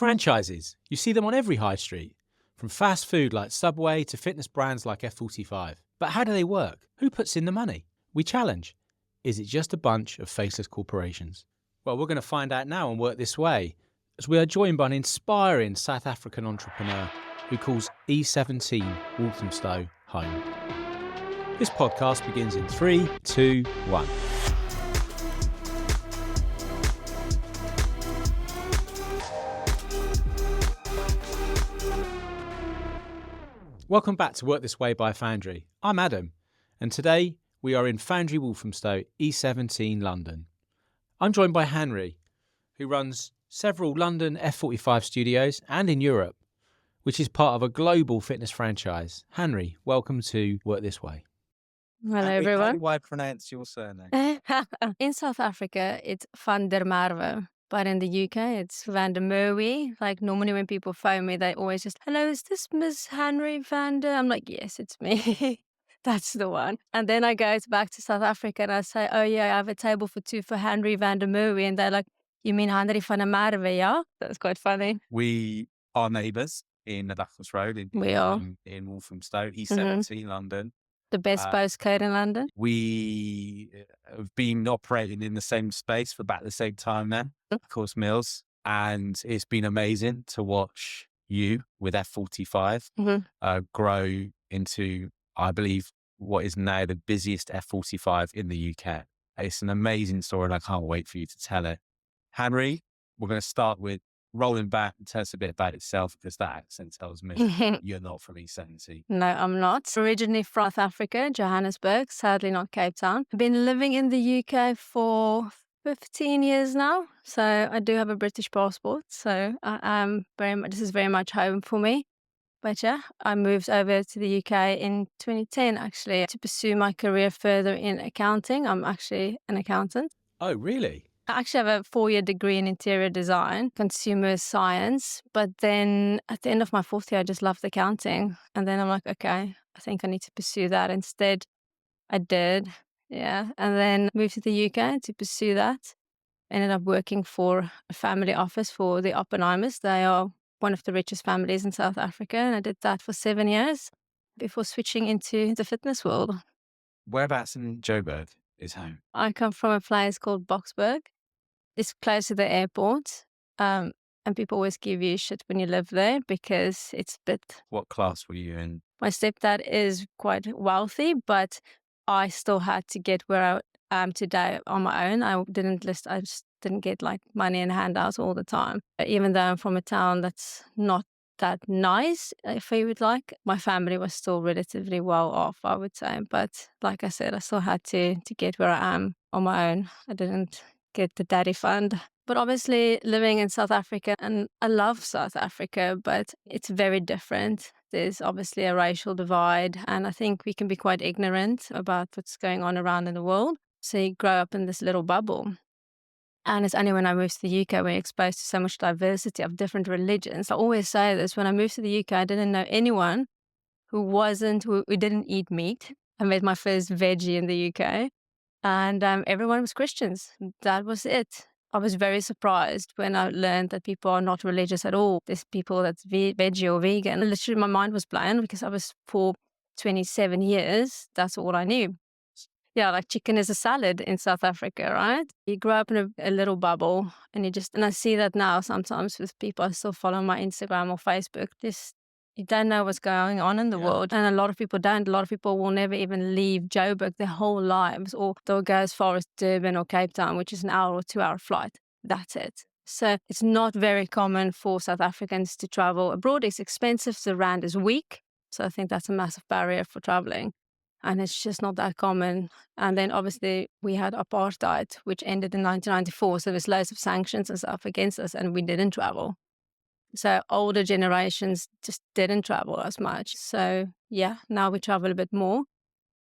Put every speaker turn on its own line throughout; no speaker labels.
Franchises. You see them on every high street, from fast food like Subway to fitness brands like F45. But how do they work? Who puts in the money? We challenge. Is it just a bunch of faceless corporations? Well, we're going to find out now on Work This Way, as we are joined by an inspiring South African entrepreneur who calls E17 Walthamstow home. This podcast begins in 3, 2, 1. Welcome back to Work This Way by Foundry. I'm Adam, and today we are in Foundry Walthamstow, E17 London. I'm joined by Hanri, who runs several London F45 studios and in Europe, which is part of a global fitness franchise. Hanri, welcome to Work This Way.
Hello,
How
everyone.
do I pronounce your surname?
In South Africa, it's Van der Merwe. But in the UK, it's Van der Merwe. Like normally when people phone me, they always just, hello, is this Miss Hanri Van der? I'm like, yes, it's me. That's the one. And then I go back to South Africa and I say, oh yeah, I have a table for two for Hanri Van der Merwe. And they're like, you mean Hanri Van der Merwe, yeah? That's quite funny.
We are neighbours in the Bathurst Road in Walthamstow, E17 London.
The best postcode in London.
We have been operating in the same space for about the same time now, of course, Mills. And it's been amazing to watch you with F45 grow into, I believe, what is now the busiest F45 in the UK. It's an amazing story and I can't wait for you to tell it. Hanri, we're going to start with rolling back and tell us a bit about itself, because that accent tells me you're not from E17.
No, I'm not. Originally from South Africa, Johannesburg, sadly not Cape Town. I've been living in the UK for 15 years now. So I do have a British passport. So I am this is very much home for me. But yeah, I moved over to the UK in 2010 actually to pursue my career further in accounting. I'm actually an accountant.
Oh, really?
I actually have a 4-year degree in interior design, consumer science. But then at the end of my 4th year, I just loved accounting. And then I'm like, okay, I think I need to pursue that instead. I did. Yeah. And then moved to the UK to pursue that. Ended up working for a family office for the Oppenheimers. They are one of the richest families in South Africa. And I did that for 7 years before switching into the fitness world.
Whereabouts in Joburg is home?
I come from a place called Boksburg. It's close to the airport. And people always give you shit when you live there because it's a bit...
What class were you in?
My stepdad is quite wealthy, but I still had to get where I am today on my own. I just didn't get like money and handouts all the time. Even though I'm from a town that's not that nice, if you would like, my family was still relatively well off, I would say. But like I said, I still had to get where I am on my own. I didn't get the daddy fund. But obviously living in South Africa, and I love South Africa, but it's very different. There's obviously a racial divide, and I think we can be quite ignorant about what's going on around in the world. So you grow up in this little bubble. And it's only when I moved to the UK we're exposed to so much diversity of different religions. I always say this, when I moved to the UK, I didn't know anyone who didn't eat meat. I made my first veggie in the UK. And everyone was Christians. That was it. I was very surprised when I learned that people are not religious at all. There's people that's veggie or vegan. And literally my mind was blown because I was, for 27 years, that's all I knew. Yeah, like chicken is a salad in South Africa, right? You grow up in a little bubble and I see that now sometimes with people I still follow on my Instagram or Facebook. You don't know what's going on in the world. And a lot of people don't. A lot of people will never even leave Joburg their whole lives, or they'll go as far as Durban or Cape Town, which is an hour or 2-hour flight. That's it. So it's not very common for South Africans to travel abroad. It's expensive. The rand is weak. So I think that's a massive barrier for traveling. And it's just not that common. And then obviously we had apartheid, which ended in 1994. So there's loads of sanctions and stuff against us, and we didn't travel. So older generations just didn't travel as much. So yeah, now we travel a bit more.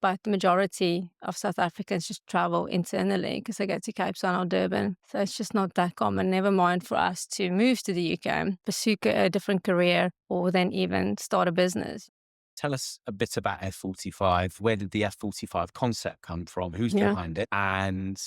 But the majority of South Africans just travel internally because they go to Cape Town or Durban. So it's just not that common. Never mind for us to move to the UK, pursue a different career, or then even start a business.
Tell us a bit about F45. Where did the F45 concept come from? Who's behind it? And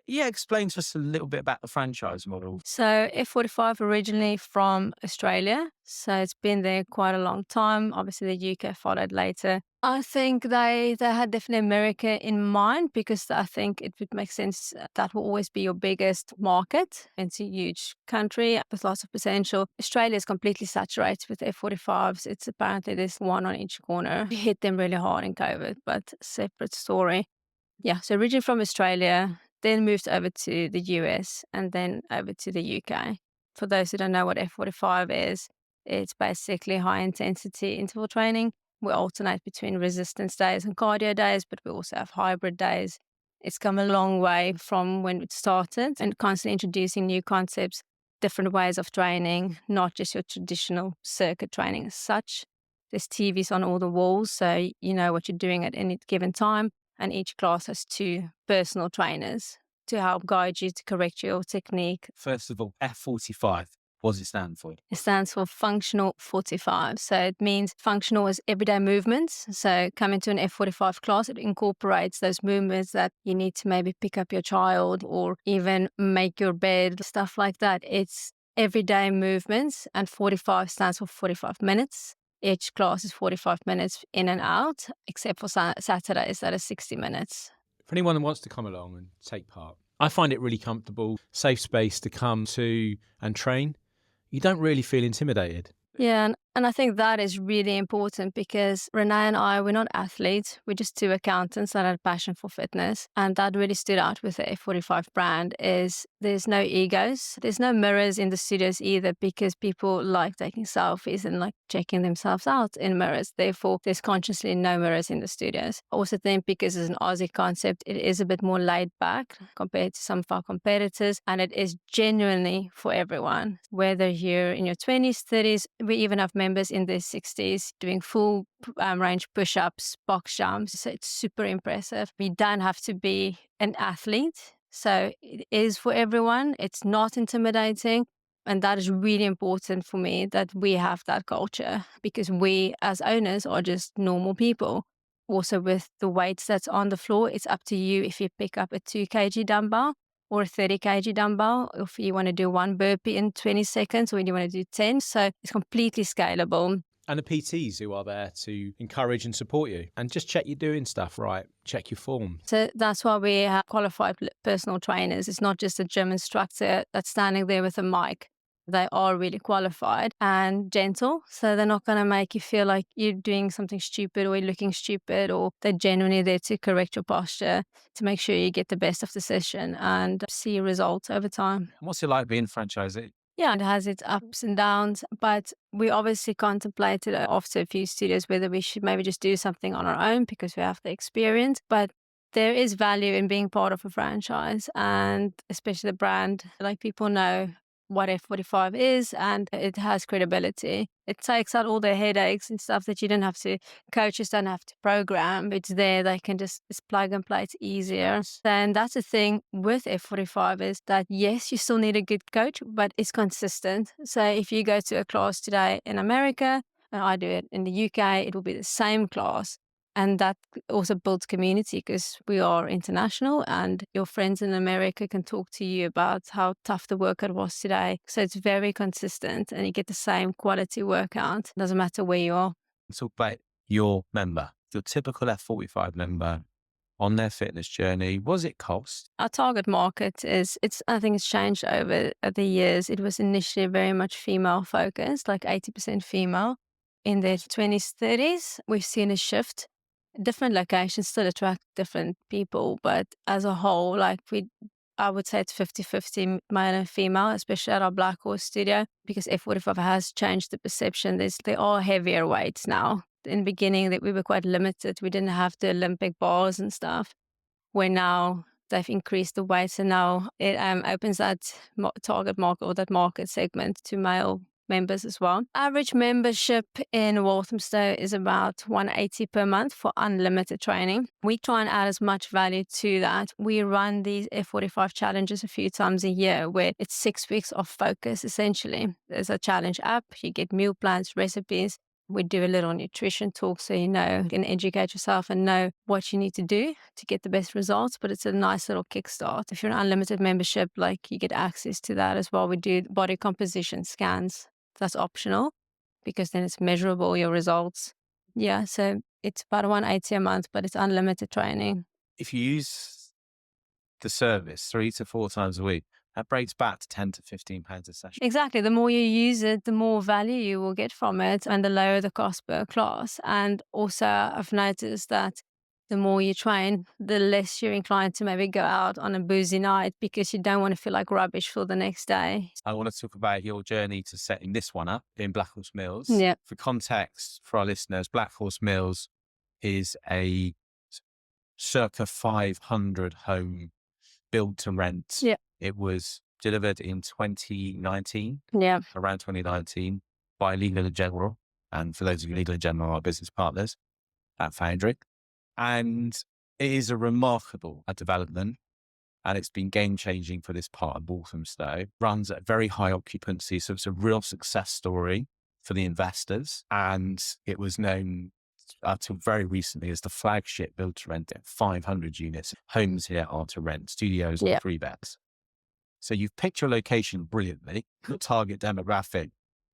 Yeah, explain to us a little bit about the franchise model.
So F45 originally from Australia. So it's been there quite a long time. Obviously the UK followed later. I think they had definitely America in mind because I think it would make sense that will always be your biggest market. It's a huge country with lots of potential. Australia is completely saturated with F45s. It's apparently there's one on each corner. It hit them really hard in COVID, but separate story. Yeah, so originally from Australia, then moved over to the US and then over to the UK. For those who don't know what F45 is, it's basically high intensity interval training. We alternate between resistance days and cardio days, but we also have hybrid days. It's come a long way from when it started and constantly introducing new concepts, different ways of training, not just your traditional circuit training as such. There's TVs on all the walls, so you know what you're doing at any given time. And each class has 2 personal trainers to help guide you to correct your technique.
First of all, F45, what does it stand for?
It stands for Functional 45. So it means functional is everyday movements. So coming to an F45 class, it incorporates those movements that you need to maybe pick up your child or even make your bed, stuff like that. It's everyday movements, and 45 stands for 45 minutes. Each class is 45 minutes in and out, except for Saturdays that are 60 minutes.
For anyone that wants to come along and take part, I find it really comfortable, safe space to come to and train. You don't really feel intimidated.
Yeah, and I think that is really important because Renee and I, we're not athletes. We're just 2 accountants that had a passion for fitness. And that really stood out with the F45 brand is there's no egos. There's no mirrors in the studios either because people like taking selfies and like checking themselves out in mirrors. Therefore, there's consciously no mirrors in the studios. I also think because it's an Aussie concept, it is a bit more laid back compared to some of our competitors. And it is genuinely for everyone, whether you're in your 20s, 30s, we even have members in their 60s doing full range push-ups, box jumps. So it's super impressive. You don't have to be an athlete. So it is for everyone. It's not intimidating. And that is really important for me that we have that culture because we as owners are just normal people. Also with the weights that's on the floor, it's up to you if you pick up a 2 kg dumbbell or a 30 kg dumbbell, if you want to do 1 burpee in 20 seconds or you want to do 10. So it's completely scalable.
And the PTs who are there to encourage and support you and just check you're doing stuff right, check your form.
So that's why we have qualified personal trainers. It's not just a gym instructor that's standing there with a mic. They are really qualified and gentle. So they're not going to make you feel like you're doing something stupid or you're looking stupid, or they're genuinely there to correct your posture to make sure you get the best of the session and see results over time.
What's it like being franchisee?
Yeah, it has its ups and downs, but we obviously contemplated after a few studios whether we should maybe just do something on our own because we have the experience. But there is value in being part of a franchise, and especially the brand. Like, people know what F45 is and it has credibility. It takes out all the headaches and stuff that you don't have to, coaches don't have to program. It's there, they can just, it's plug and play, it's easier. And that's the thing with F45 is that yes, you still need a good coach, but it's consistent. So if you go to a class today in America and I do it in the UK, it will be the same class. And that also builds community because we are international and your friends in America can talk to you about how tough the workout was today. So it's very consistent and you get the same quality workout. Doesn't matter where you are.
Let's talk about your member, your typical F45 member on their fitness journey. What does it cost?
Our target market is, I think it's changed over the years. It was initially very much female focused, like 80% female. In their 20s, 30s, we've seen a shift. Different locations still attract different people, but as a whole, I would say it's 50-50 male and female, especially at our Black Horse studio, because F45 has changed the perception. There are heavier weights now. In the beginning, that we were quite limited. We didn't have the Olympic bars and stuff, where now they've increased the weights, and now it opens that target market or that market segment to male members as well. Average membership in Walthamstow is about $180 per month for unlimited training. We try and add as much value to that. We run these F45 challenges a few times a year where it's 6 weeks of focus essentially. There's a challenge app, you get meal plans, recipes. We do a little nutrition talk so you can educate yourself and know what you need to do to get the best results, but it's a nice little kickstart. If you're an unlimited membership, you get access to that as well. We do body composition scans. That's optional because then it's measurable, your results. Yeah, so it's about $180 a month, but it's unlimited training.
If you use the service 3 to 4 times a week, that breaks back to £10 to £15 a session.
Exactly. The more you use it, the more value you will get from it and the lower the cost per class. And also I've noticed that the more you train, the less you're inclined to maybe go out on a boozy night because you don't want to feel like rubbish for the next day.
I want to talk about your journey to setting this one up in Black Horse Mills.
Yeah.
For context for our listeners, Black Horse Mills is a circa 500 home build to rent.
Yeah.
It was delivered in 2019, around 2019, by Legal & General. And for those of you, Legal & General are business partners at Foundry. And it is a remarkable development. And it's been game-changing for this part of Walthamstow. Runs at very high occupancy, so it's a real success story for the investors. And it was known until very recently as the flagship build to rent at 500 units. Homes here are to rent, studios and 3 beds. So you've picked your location brilliantly. Your target demographic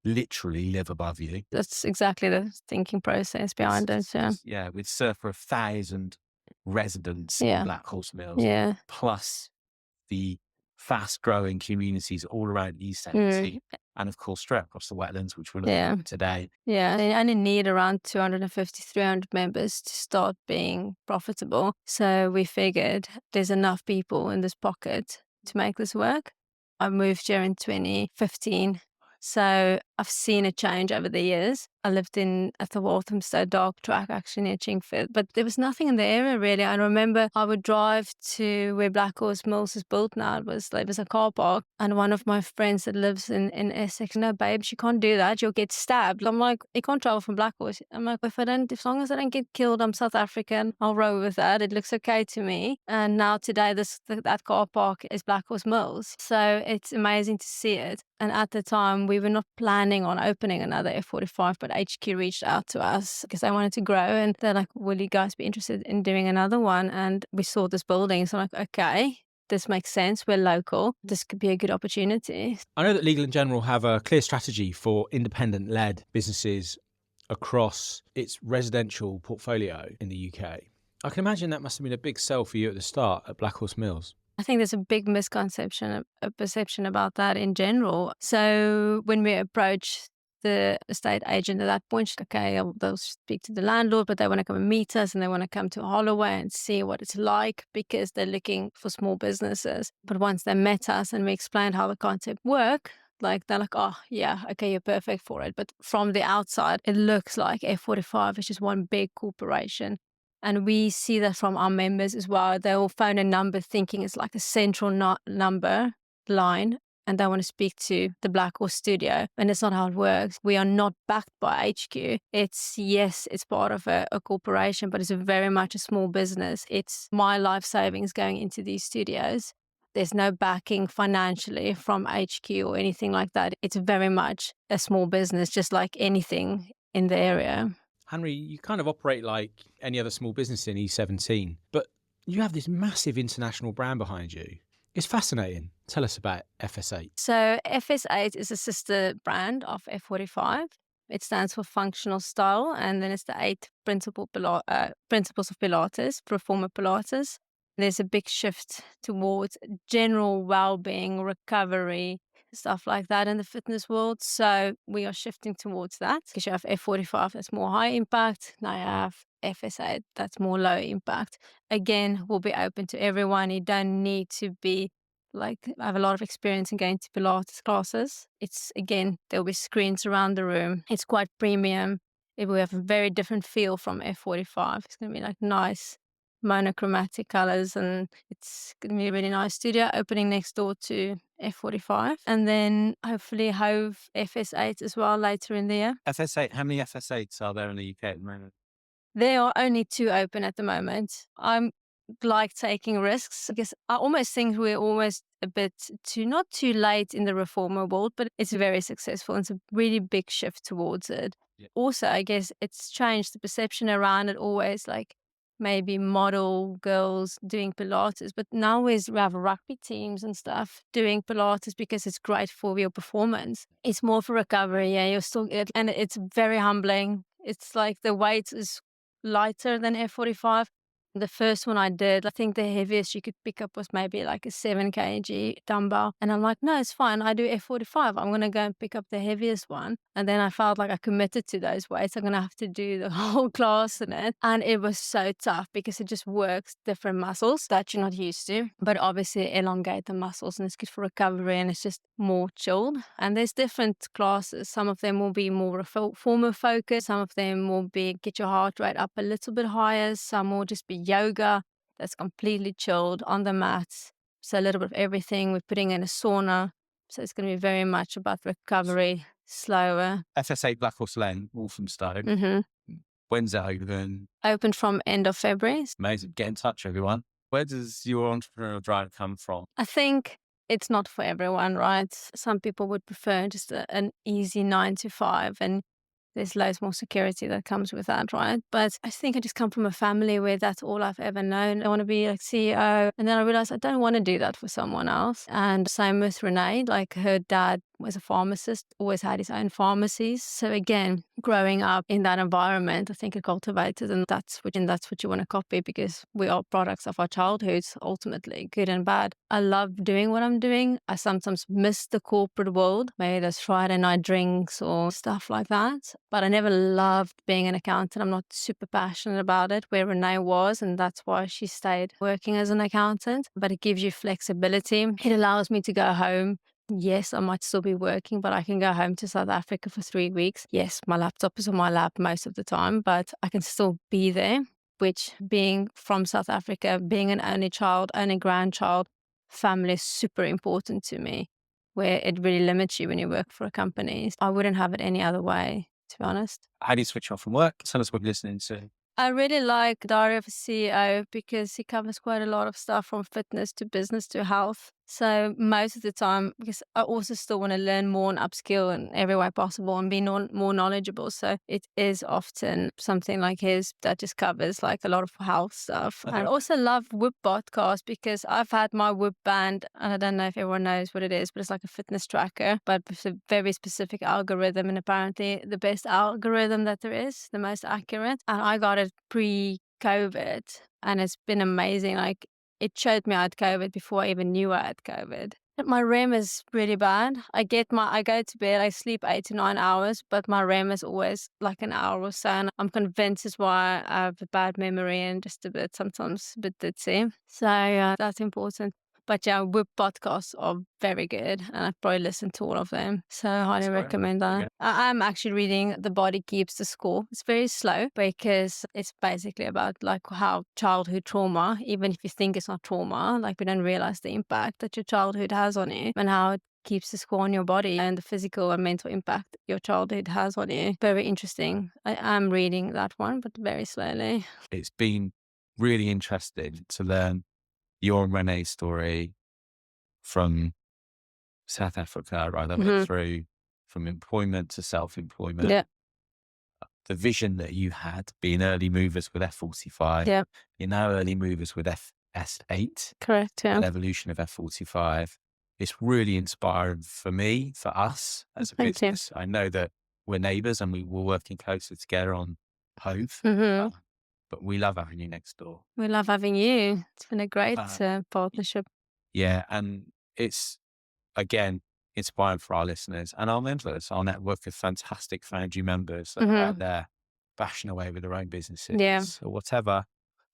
literally live above you.
That's exactly the thinking process behind it.
Yeah, with circa 1,000 residents in Black Horse Mills, plus the fast-growing communities all around East End, and of course straight across the wetlands, which we're looking at today.
Yeah, they only need around 250, 300 members to start being profitable. So we figured there's enough people in this pocket to make this work. I moved here in 2015. So I've seen a change over the years. I lived at the Walthamstow dog track, actually near Chingford, but there was nothing in the area really. I remember I would drive to where Black Horse Mills is built now. There was a car park, and one of my friends that lives in Essex, no, babes, you can't do that. You'll get stabbed. I'm like, you can't travel from Black Horse. I'm like, as long as I don't get killed, I'm South African. I'll roll with that. It looks okay to me. And now today, that car park is Black Horse Mills. So it's amazing to see it. And at the time, we were not planning on opening another F45, but HQ reached out to us because they wanted to grow. And they're like, will you guys be interested in doing another one? And we saw this building. So I'm like, okay, this makes sense. We're local. This could be a good opportunity.
I know that Legal & General have a clear strategy for independent-led businesses across its residential portfolio in the UK. I can imagine that must have been a big sell for you at the start at Black Horse Mills.
I think there's a big misconception, a perception about that in general. So when we approach the estate agent at that point, okay, they'll speak to the landlord, but they want to come and meet us and they want to come to Holloway and see what it's like because they're looking for small businesses. But once they met us and we explained how the concept worked, they're like, oh, yeah, okay, you're perfect for it. But from the outside, it looks like F45 is just one big corporation. And we see that from our members as well. They'll phone a number thinking it's like a central number line and they want to speak to the Black Horse studio. And it's not how it works. We are not backed by HQ. It's part of a corporation, but it's very much a small business. It's my life savings going into these studios. There's no backing financially from HQ or anything like that. It's very much a small business, just like anything in the area.
Hanri, you kind of operate like any other small business in E17, but you have this massive international brand behind you. It's fascinating. Tell us about FS8.
So FS8 is a sister brand of F45. It stands for functional style, and then it's the 8 principles of Pilates, Performer Pilates. There's a big shift towards general well-being, recovery, stuff like that in the fitness world. So we are shifting towards that because you have F45 that's more high impact. Now you have FS8 that's more low impact. Again, we'll be open to everyone. You don't need to be I have a lot of experience in going to Pilates classes. There'll be screens around the room. It's quite premium. It will have a very different feel from F45. It's going to be nice monochromatic colors, and it's going to be a really nice studio opening next door to F45, and then hopefully have FS8 as well later in the year.
FS8, how many FS8s are there in the UK at the moment?
There are only 2 open at the moment. I'm taking risks because I almost think we're almost a bit not too late in the reformer world, but it's very successful. It's a really big shift towards it. Also, I guess it's changed the perception around it always, like maybe model girls doing Pilates, but now we have rugby teams and stuff doing Pilates because it's great for your performance. It's more for recovery. Yeah, you're still, and it's very humbling. It's like the weight is lighter than F45. The first one I did, I think the heaviest you could pick up was maybe like a 7 kg dumbbell. And I'm like, no, it's fine. I do F45. I'm going to go and pick up the heaviest one. And then I felt like I committed to those weights. I'm going to have to do the whole class in it. And it was so tough because it just works different muscles that you're not used to. But obviously elongate the muscles and it's good for recovery and it's just more chilled. And there's different classes. Some of them will be more reformer focused. Some of them will be get your heart rate up a little bit higher. Some will just be yoga that's completely chilled on the mats. So a little bit of everything. We're putting in a sauna. So it's going to be very much about recovery, slower.
FSA Black Horse Lane, Walthamstow.
Mm-hmm.
When's it open?
Open from end of February.
Amazing. Get in touch, everyone. Where does your entrepreneurial drive come from?
I think it's not for everyone, right? Some people would prefer just an easy 9 to 5 and there's loads more security that comes with that, right? But I think I just come from a family where that's all I've ever known. I want to be like CEO. And then I realized I don't want to do that for someone else. And same with Renee, like her dad was a pharmacist, always had his own pharmacies. So again, growing up in that environment, I think it cultivated and that's what you want to copy because we are products of our childhoods, ultimately, good and bad. I love doing what I'm doing. I sometimes miss the corporate world, maybe those Friday night drinks or stuff like that. But I never loved being an accountant. I'm not super passionate about it, where Renee was, and that's why she stayed working as an accountant. But it gives you flexibility. It allows me to go home. Yes, I might still be working, but I can go home to South Africa for 3 weeks. Yes, my laptop is on my lap most of the time, but I can still be there, which being from South Africa, being an only child, only grandchild, family is super important to me, where it really limits you when you work for a company. I wouldn't have it any other way, to be honest.
How do you switch off from work? Tell us what you're listening to.
I really like Diary of a CEO because he covers quite a lot of stuff from fitness to business to health. So most of the time, because I also still want to learn more and upskill in every way possible and be more knowledgeable. So it is often something like his that just covers like a lot of health stuff.
Okay.
I also love Whoop podcast because I've had my Whoop band and I don't know if everyone knows what it is, but it's like a fitness tracker, but with a very specific algorithm and apparently the best algorithm that there is, the most accurate. And I got it pre-COVID and it's been amazing. Like it showed me I had COVID before I even knew I had COVID. My REM is really bad. I go to bed, I sleep 8 to 9 hours, but my REM is always like an hour or so. And I'm convinced it's why I have a bad memory and just sometimes a bit ditzy. So that's important. But yeah, Whoop podcasts are very good and I've probably listened to all of them. So I highly recommend that. Okay. I'm actually reading The Body Keeps the Score. It's very slow because it's basically about like how childhood trauma, even if you think it's not trauma, like we don't realize the impact that your childhood has on you and how it keeps the score on your body and the physical and mental impact your childhood has on you. Very interesting. I am reading that one, but very slowly.
It's been really interesting to learn your and Renee's story from South Africa, right? Mm-hmm. Through from employment to self-employment.
Yeah.
The vision that you had being early movers with F45.
Yeah.
You're now early movers with FS8.
Correct. Yeah.
An evolution of F45. It's really inspiring for me, for us as a business. I know that we're neighbours and we're working closer together on Hove. Mm-hmm. But we love having you next door.
We love having you. It's been a great partnership.
Yeah. And it's, again, inspiring for our listeners and our members, our network of fantastic Foundry members that are out there bashing away with their own businesses or whatever.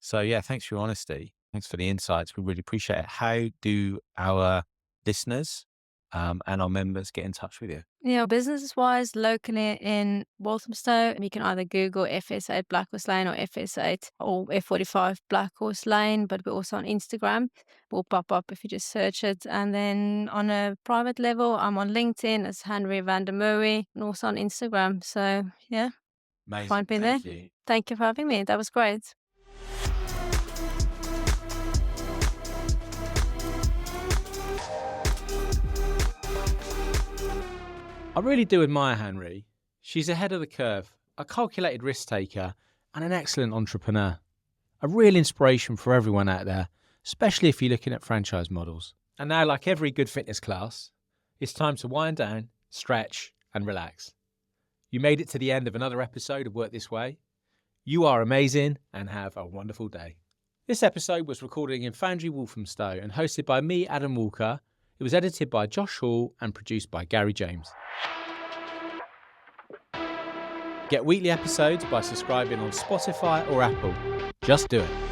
So yeah, thanks for your honesty. Thanks for the insights. We really appreciate it. How do our listeners and our members get in touch with you?
Yeah, business-wise, locally in Walthamstow, you can either Google FS8 Black Horse Lane or FS8 or F45 Black Horse Lane, but we're also on Instagram. We'll pop up if you just search it. And then on a private level, I'm on LinkedIn as Hanri Van der Merwe and also on Instagram. So yeah,
amazing.
Find me there.
You.
Thank you for having me. That was great.
I really do admire Hanri. She's ahead of the curve, a calculated risk taker, and an excellent entrepreneur. A real inspiration for everyone out there, especially if you're looking at franchise models. And now, like every good fitness class, it's time to wind down, stretch, and relax. You made it to the end of another episode of Work This Way. You are amazing and have a wonderful day. This episode was recorded in Foundry, Walthamstow, and hosted by me, Adam Walker. It was edited by Josh Hall and produced by Gary James. Get weekly episodes by subscribing on Spotify or Apple. Just do it.